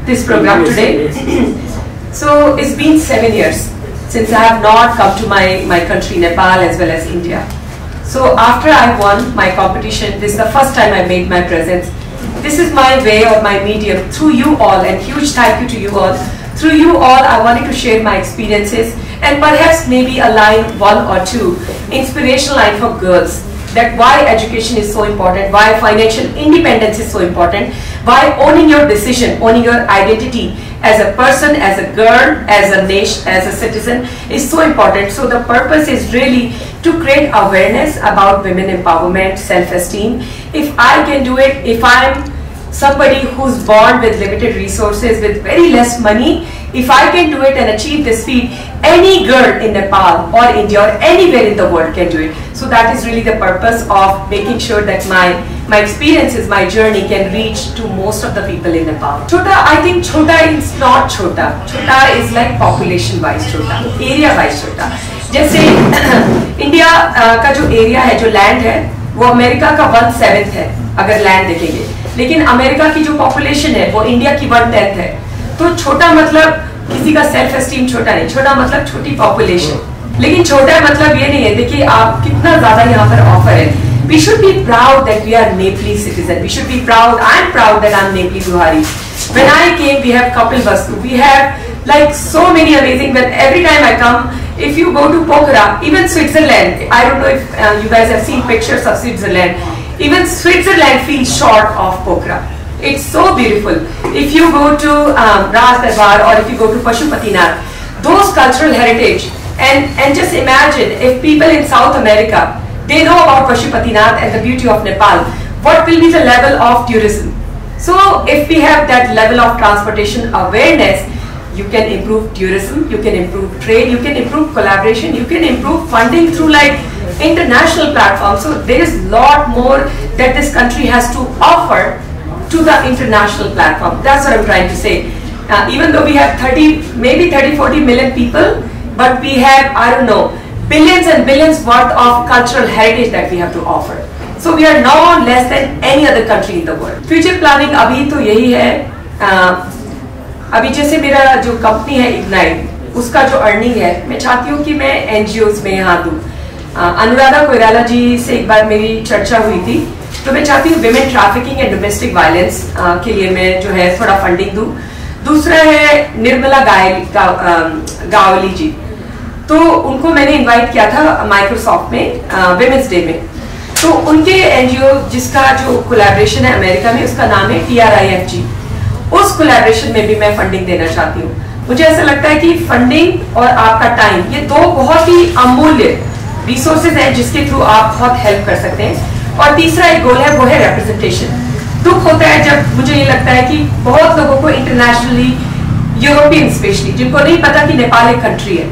this program today. So it's been 7 years since I have not come to my country, Nepal, as well as India. So after I won my competition, this is the first time I made my presence. This is my way or my medium through you all, and huge thank you to you all. Through you all, I wanted to share my experiences and perhaps maybe a line, one or two, inspirational line for girls, that why education is so important, why financial independence is so important, why owning your decision, owning your identity as a person, as a girl, as a nation, as a citizen is so important. So the purpose is really to create awareness about women empowerment, self-esteem. If I can do it, if I'm somebody who's born with limited resources, with very less money, if I can do it and achieve this feat, any girl in Nepal or India or anywhere in the world can do it. So that is really the purpose of making sure that my experiences, my journey can reach to most of the people in Nepal. Chota, I think Chota is not Chota. Chota is like population wise Chota, area wise Chota. जैसे India का जो area है, जो land है, वो America का 1/7 है अगर लैंड देखेंगे, लेकिन अमेरिका की जो पॉपुलेशन है वो इंडिया की 1/10 है. तो छोटा मतलब किसी का सेल्फ एस्टीम छोटा नहीं, छोटा मतलब छोटी पॉपुलेशन. लेकिन छोटा मतलब ये नहीं है, देखिए आप कितना ज्यादा यहाँ पर ऑफर है. We should be proud that we are Nepali citizen. We should be proud. I am proud that I am Nepali Buhari. When I came, we have Kapil Vastu. We have like so many amazing. When every time I come, if you go to Pokhara, even Switzerland, I don't know if you guys have seen pictures of Switzerland. Even Switzerland feels short of Pokhara. It's so beautiful. If you go to Raj Darbar or if you go to Pashupatinath, those cultural heritage, and just imagine if people in South America, they know about Pashupatinath and the beauty of Nepal, what will be the level of tourism? So if we have that level of transportation awareness, you can improve tourism, you can improve trade, you can improve collaboration, you can improve funding through like international platforms. So there is a lot more that this country has to offer to the international platform. That's what I'm trying to say. Even though we have 30-40 million people, but we have, I don't know, billions and billions worth of cultural heritage that we have to offer. So we are no less than any other country in the world. Future planning अभी तो यही है. अभी जैसे मेरा जो company है ignite, उसका जो अर्निंग है, मैं चाहती हूँ कि मैं एनजीओज में यहाँ दूँ. अनुराधा कोइराला जी से एक बार मेरी चर्चा हुई थी, तो मैं चाहती हूँ women trafficking and domestic violence के लिए मैं जो है थोड़ा फंडिंग दूँ. दूसरा है निर्मला गावली जी, तो उनको मैंने इनवाइट किया था माइक्रोसॉफ्ट में विमेंस डे में. तो उनके एनजीओ जिसका जो कोलैबोरेशन है अमेरिका में, उसका नाम है TRIFG. उस कोलैबोरेशन में भी मैं फंडिंग देना चाहती हूँ. मुझे ऐसा लगता है कि फंडिंग और आपका टाइम, ये दो बहुत ही अमूल्य रिसोर्सेज हैं जिसके थ्रू आप बहुत हेल्प कर सकते हैं. और तीसरा एक गोल है, वो है रिप्रेजेंटेशन. दुख होता है जब मुझे ये लगता है कि बहुत लोगों को इंटरनेशनली, यूरोपियन स्पेशली, जिनको नहीं पता कि नेपाल एक कंट्री है,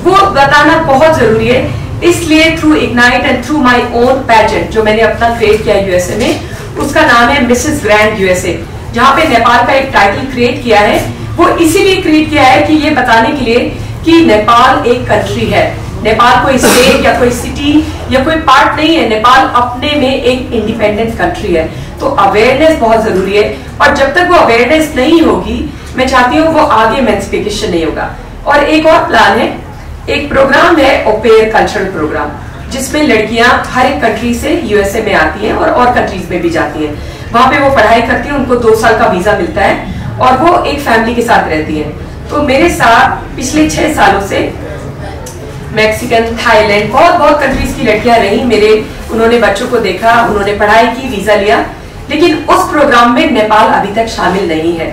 वो बताना बहुत जरूरी है. इसलिए through ignite and through my own pageant जो मैंने अपना क्रिएट किया यूएसए में, उसका नाम है मिसेस ग्रैंड यूएसए, जहाँ पे नेपाल का एक टाइटल क्रिएट किया है. वो इसीलिए क्रिएट किया है कि ये बताने के लिए कि नेपाल एक कंट्री है. नेपाल कोई स्टेट या कोई सिटी या कोई पार्ट नहीं है. नेपाल अपने में एक इंडिपेंडेंट कंट्री है. तो अवेयरनेस बहुत जरूरी है, और जब तक वो अवेयरनेस नहीं होगी, मैं चाहती हूँ वो आगे एमेंसिफिकेशन नहीं होगा. और एक और प्लान है, एक प्रोग्राम है ओपेयर कल्चरल प्रोग्राम, जिसमें लड़कियां हर एक कंट्री से यूएसए में आती हैं और कंट्रीज में भी जाती हैं. वहां पे वो पढ़ाई करती हैं, उनको 2 साल का वीजा मिलता है और वो एक फैमिली के साथ रहती हैं. तो मेरे साथ पिछले 6 सालों से मैक्सिकन, थाईलैंड, बहुत कंट्रीज की लड़कियां रही मेरे. उन्होंने बच्चों को देखा, उन्होंने पढ़ाई की, वीजा लिया, लेकिन उस प्रोग्राम में नेपाल अभी तक शामिल नहीं है.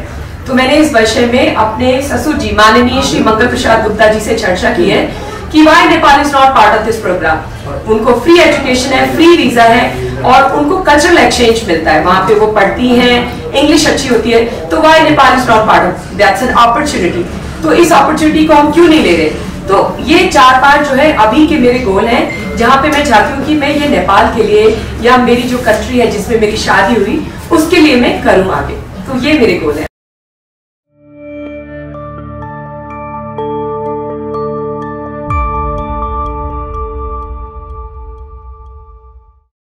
तो मैंने इस विषय में अपने ससुर जी माननीय श्री मंगल प्रसाद गुप्ता जी से चर्चा की है कि why Nepal is not part of this programme. उनको फ्री एजुकेशन है, फ्री वीजा है, और उनको कल्चरल एक्सचेंज मिलता है. वहां पे वो पढ़ती हैं, इंग्लिश अच्छी होती है. तो why Nepal is not part of, that's an opportunity. तो इस अपॉर्चुनिटी को हम क्यों नहीं ले रहे? तो ये 4-5 जो है अभी के मेरे गोल हैं, जहाँ पे मैं चाहती हूँ कि मैं ये नेपाल के लिए या मेरी जो कंट्री है जिसमें मेरी शादी हुई, उसके लिए मैं करूँ आगे. तो ये मेरे गोल है.